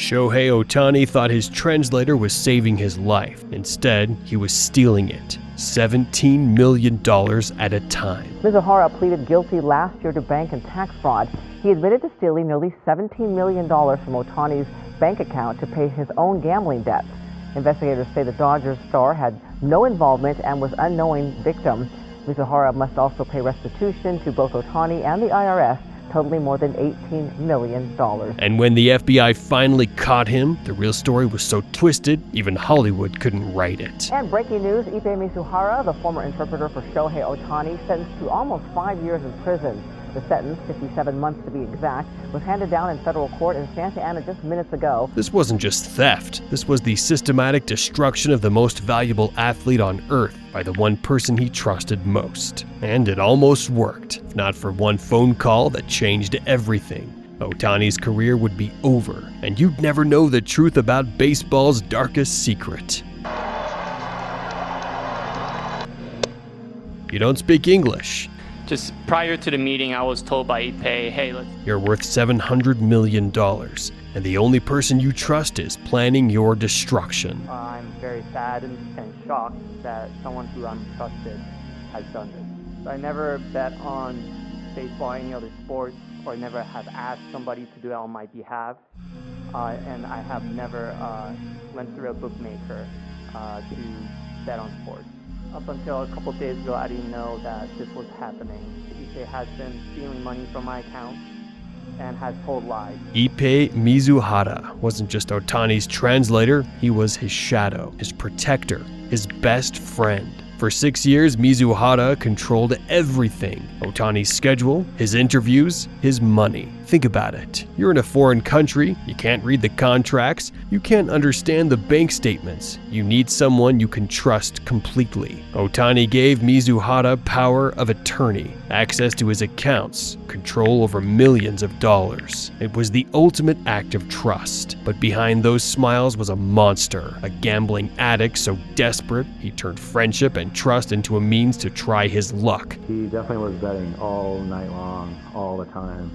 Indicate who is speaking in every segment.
Speaker 1: Shohei Ohtani thought his translator was saving his life. Instead, he was stealing it. $17 million at a time.
Speaker 2: Mizuhara pleaded guilty last year to bank and tax fraud. He admitted to stealing nearly $17 million from Ohtani's bank account to pay his own gambling debts. Investigators say the Dodgers star had no involvement and was an unknowing victim. Mizuhara must also pay restitution to both Ohtani and the IRS, totaling more than $18 million.
Speaker 1: And when the FBI finally caught him, the real story was so twisted, even Hollywood couldn't write it.
Speaker 2: And breaking news, Ippei Mizuhara, the former interpreter for Shohei Ohtani, sentenced to almost 5 years in prison. The sentence, 57 months to be exact, was handed down in federal court in Santa Ana just minutes ago.
Speaker 1: This wasn't just theft. This was the systematic destruction of the most valuable athlete on earth by the one person he trusted most. And it almost worked, if not for one phone call that changed everything. Ohtani's career would be over, and you'd never know the truth about baseball's darkest secret. You don't speak English.
Speaker 3: Just prior to the meeting, I was told by Ippei, hey,
Speaker 1: You're worth $700 million, and the only person you trust is planning your destruction.
Speaker 3: I'm very sad and shocked that someone who I'm trusted has done this. I never bet on baseball or any other sport, or never have asked somebody to do it on my behalf, and I have never went through a bookmaker to bet on sports. Up until a couple days ago, I didn't know that this was happening. Ippei has been stealing money from my account and has told lies.
Speaker 1: Ippei Mizuhara wasn't just Ohtani's translator, he was his shadow, his protector, his best friend. For 6 years, Mizuhara controlled everything: Ohtani's schedule, his interviews, his money. Think about it. You're in a foreign country, you can't read the contracts, you can't understand the bank statements. You need someone you can trust completely. Ohtani gave Mizuhara power of attorney, access to his accounts, control over millions of dollars. It was the ultimate act of trust. But behind those smiles was a monster, a gambling addict so desperate he turned friendship and trust into a means to try his luck.
Speaker 4: He definitely was betting all night long, all the time.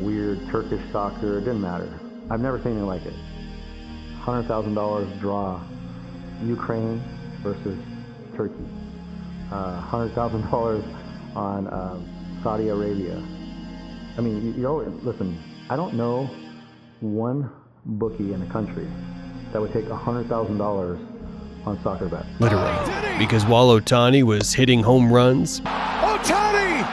Speaker 4: Weird Turkish soccer, it didn't matter. I've never seen anything like it. $100,000 draw, Ukraine versus Turkey. $100,000 on Saudi Arabia. I mean, listen, I don't know one bookie in the country that would take $100,000 on soccer bets.
Speaker 1: Literally. Because while Ohtani was hitting home runs,
Speaker 5: Ohtani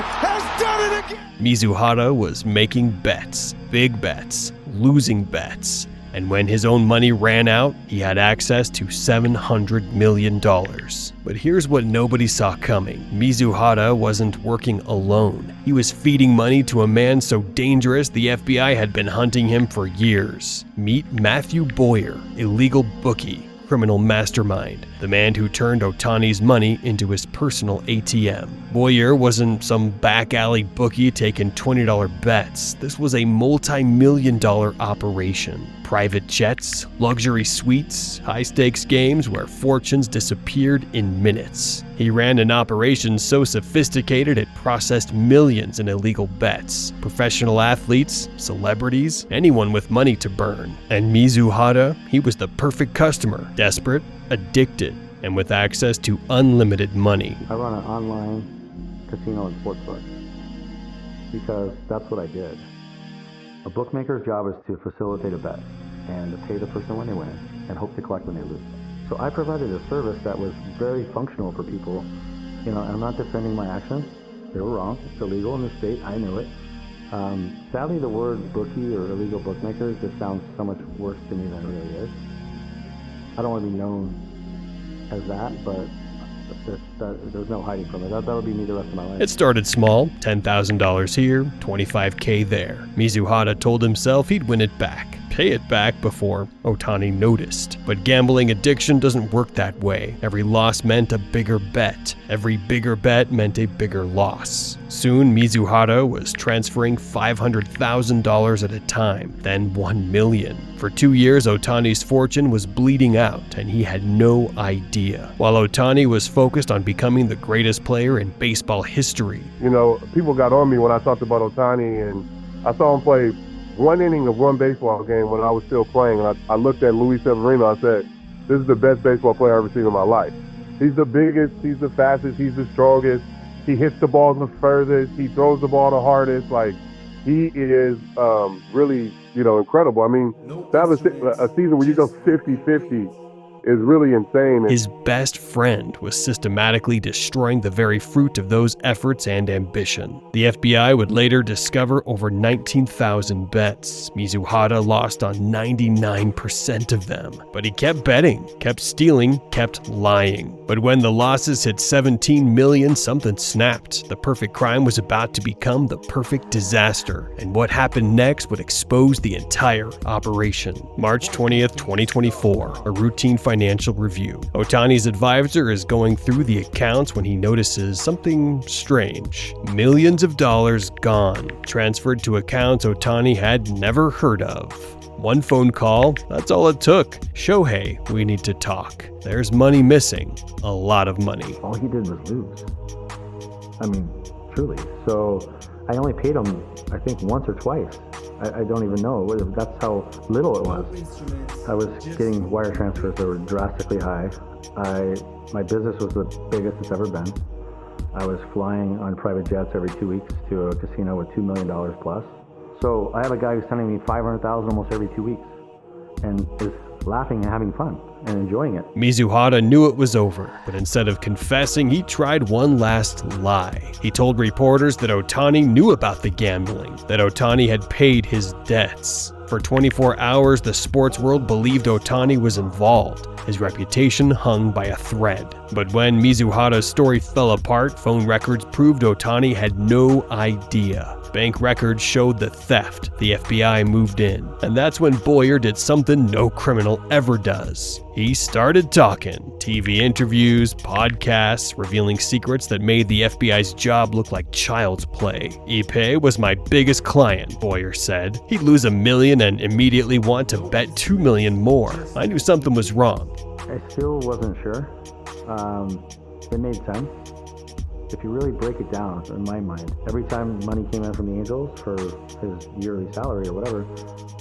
Speaker 5: has done it again!
Speaker 1: Mizuhara was making bets, big bets, losing bets. And when his own money ran out, he had access to $700 million. But here's what nobody saw coming. Mizuhara wasn't working alone. He was feeding money to a man so dangerous the FBI had been hunting him for years. Meet Matthew Boyer, illegal bookie, criminal mastermind, the man who turned Ohtani's money into his personal ATM. Boyer wasn't some back alley bookie taking $20 bets. This was a multi-million-dollar operation. Private jets, luxury suites, high-stakes games where fortunes disappeared in minutes. He ran an operation so sophisticated it processed millions in illegal bets. Professional athletes, celebrities, anyone with money to burn. And Mizuhara, he was the perfect customer, desperate, addicted, and with access to unlimited money.
Speaker 4: I run an online casino and sportsbook because that's what I did. A bookmaker's job is to facilitate a bet and to pay the person when they win and hope to collect when they lose. So I provided a service that was very functional for people. And I'm not defending my actions. They were wrong. It's illegal in the state. I knew it. Sadly, the word bookie or illegal bookmaker just sounds so much worse to me than it really is. I don't want to be known as that, but there's no hiding from it. That'll be me the rest of my life.
Speaker 1: It started small, $10,000 here, $25K there. Mizuhara told himself he'd win it back, pay it back before Ohtani noticed. But gambling addiction doesn't work that way. Every loss meant a bigger bet. Every bigger bet meant a bigger loss. Soon, Mizuhara was transferring $500,000 at a time, then $1 million. For 2 years, Ohtani's fortune was bleeding out, and he had no idea. While Ohtani was focused on becoming the greatest player in baseball history.
Speaker 6: People got on me when I talked about Ohtani, and I saw him play one inning of one baseball game when I was still playing, and I looked at Luis Severino. I said, this is the best baseball player I've ever seen in my life. He's the biggest, he's the fastest, he's the strongest. He hits the ball the furthest. He throws the ball the hardest. Like, he is really, incredible. I mean, to have a season where you go 50-50 is really insane.
Speaker 1: His best friend was systematically destroying the very fruit of those efforts and ambition. The FBI would later discover over 19,000 bets. Mizuhara lost on 99% of them. But he kept betting, kept stealing, kept lying. But when the losses hit 17 million, something snapped. The perfect crime was about to become the perfect disaster. And what happened next would expose the entire operation. March 20th, 2024, a routine financial review. Ohtani's advisor is going through the accounts when he notices something strange. Millions of dollars gone, transferred to accounts Ohtani had never heard of. One phone call, that's all it took. Shohei, we need to talk. There's money missing. A lot of money.
Speaker 4: All he did was lose. I mean, truly. So I only paid him, I think, once or twice. I don't even know. That's how little it was. I was getting wire transfers that were drastically high. My business was the biggest it's ever been. I was flying on private jets every 2 weeks to a casino with $2 million plus. So I have a guy who's sending me $500,000 almost every 2 weeks and is laughing and having fun and enjoying it.
Speaker 1: Mizuhara knew it was over, but instead of confessing, he tried one last lie. He told reporters that Ohtani knew about the gambling, that Ohtani had paid his debts. For 24 hours, the sports world believed Ohtani was involved. His reputation hung by a thread. But when Mizuhara's story fell apart, phone records proved Ohtani had no idea. Bank records showed the theft. The FBI moved in. And that's when Boyer did something no criminal ever does. He started talking. TV interviews, podcasts, revealing secrets that made the FBI's job look like child's play. Ippei was my biggest client, Boyer said. He'd lose $1 million and immediately want to bet $2 million more. I knew something was wrong.
Speaker 4: I still wasn't sure. It made sense. If you really break it down, in my mind, every time money came in from the Angels for his yearly salary or whatever,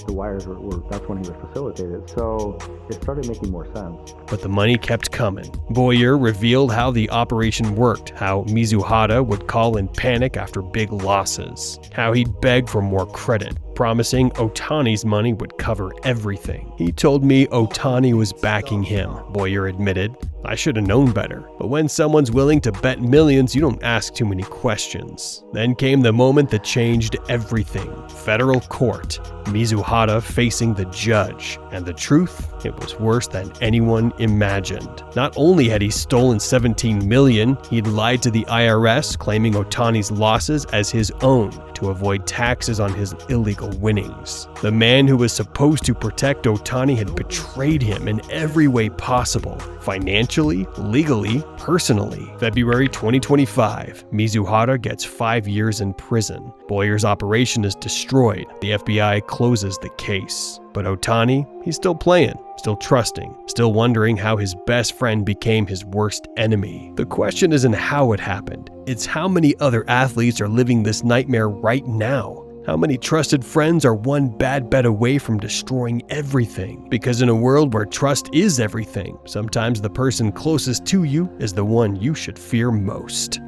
Speaker 4: the wires that's when he would facilitate it. So it started making more sense.
Speaker 1: But the money kept coming. Boyer revealed how the operation worked, how Mizuhara would call in panic after big losses, how he'd beg for more credit, promising Ohtani's money would cover everything. He told me Ohtani was backing him, Boyer admitted. I should have known better. But when someone's willing to bet millions, you don't ask too many questions. Then came the moment that changed everything. Federal court. Mizuhara facing the judge. And the truth? It was worse than anyone imagined. Not only had he stolen $17 million, he'd lied to the IRS, claiming Ohtani's losses as his own to avoid taxes on his illegal winnings. The man who was supposed to protect Ohtani had betrayed him in every way possible. Financially, legally, personally. February 2025, Mizuhara gets 5 years in prison. Boyer's operation is destroyed. The FBI closes the case. But Ohtani, he's still playing, still trusting, still wondering how his best friend became his worst enemy. The question isn't how it happened, it's how many other athletes are living this nightmare right now. How many trusted friends are one bad bet away from destroying everything? Because in a world where trust is everything, sometimes the person closest to you is the one you should fear most.